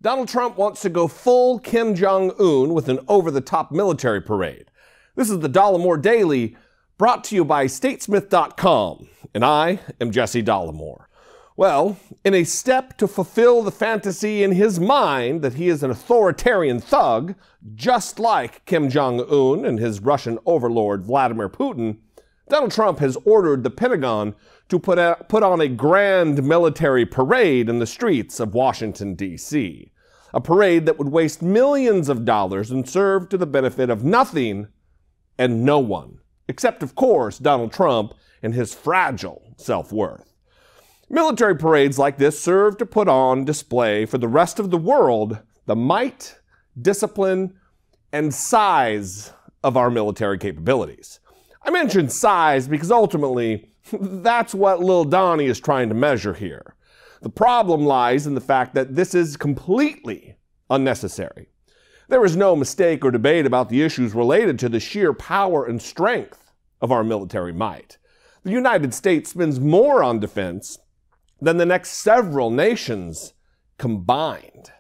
Donald Trump wants to go full Kim Jong-un with an over-the-top military parade. This is the Dollemore Daily, brought to you by Statesmith.com, and I am Jesse Dollemore. Well, in a step to fulfill the fantasy in his mind that he is an authoritarian thug, just like Kim Jong-un and his Russian overlord Vladimir Putin, Donald Trump has ordered the Pentagon to put on a grand military parade in the streets of Washington, D.C. A parade that would waste millions of dollars and serve to the benefit of nothing and no one, except, of course, Donald Trump and his fragile self-worth. Military parades like this serve to put on display for the rest of the world the might, discipline, and size of our military capabilities. I mention size because ultimately, that's what Lil Donnie is trying to measure here. The problem lies in the fact that this is completely unnecessary. There is no mistake or debate about the issues related to the sheer power and strength of our military might. The United States spends more on defense than the next several nations combined.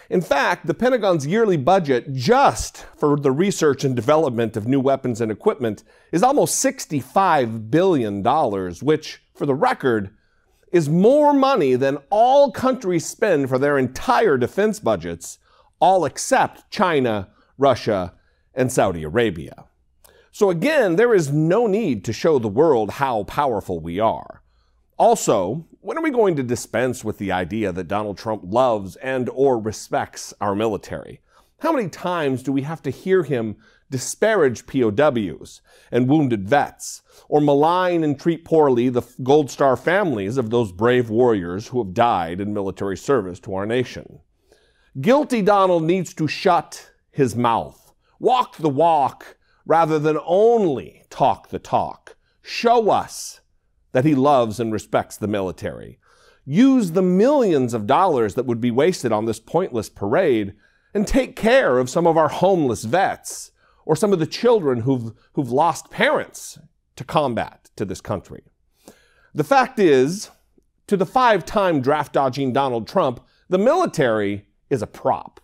In fact, the Pentagon's yearly budget just for the research and development of new weapons and equipment is almost $65 billion, which, for the record, is more money than all countries spend for their entire defense budgets, all except China, Russia, and Saudi Arabia. So again, there is no need to show the world how powerful we are. Also, when are we going to dispense with the idea that Donald Trump loves and/or respects our military? How many times do we have to hear him disparage POWs and wounded vets, or malign and treat poorly the Gold Star families of those brave warriors who have died in military service to our nation? Guilty Donald needs to shut his mouth, walk the walk, rather than only talk the talk. Show us that he loves and respects the military. Use the millions of dollars that would be wasted on this pointless parade and take care of some of our homeless vets or some of the children who've lost parents to combat to this country. The fact is, to the five-time draft-dodging Donald Trump, the military is a prop,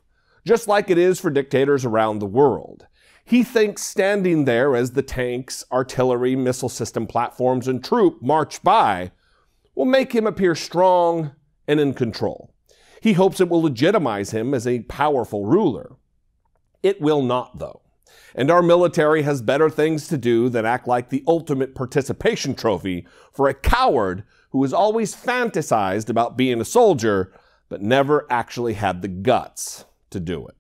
just like it is for dictators around the world. He thinks standing there as the tanks, artillery, missile system platforms, and troop march by will make him appear strong and in control. He hopes it will legitimize him as a powerful ruler. It will not, though. And our military has better things to do than act like the ultimate participation trophy for a coward who has always fantasized about being a soldier, but never actually had the guts to do it.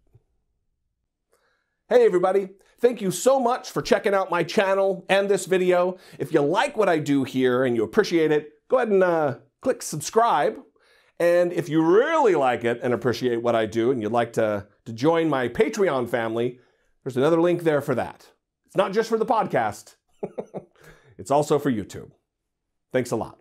Hey everybody, thank you so much for checking out my channel and this video. If you like what I do here and you appreciate it, go ahead and click subscribe. And if you really like it and appreciate what I do and you'd like to join my Patreon family, there's another link there for that. It's not just for the podcast, it's also for YouTube. Thanks a lot.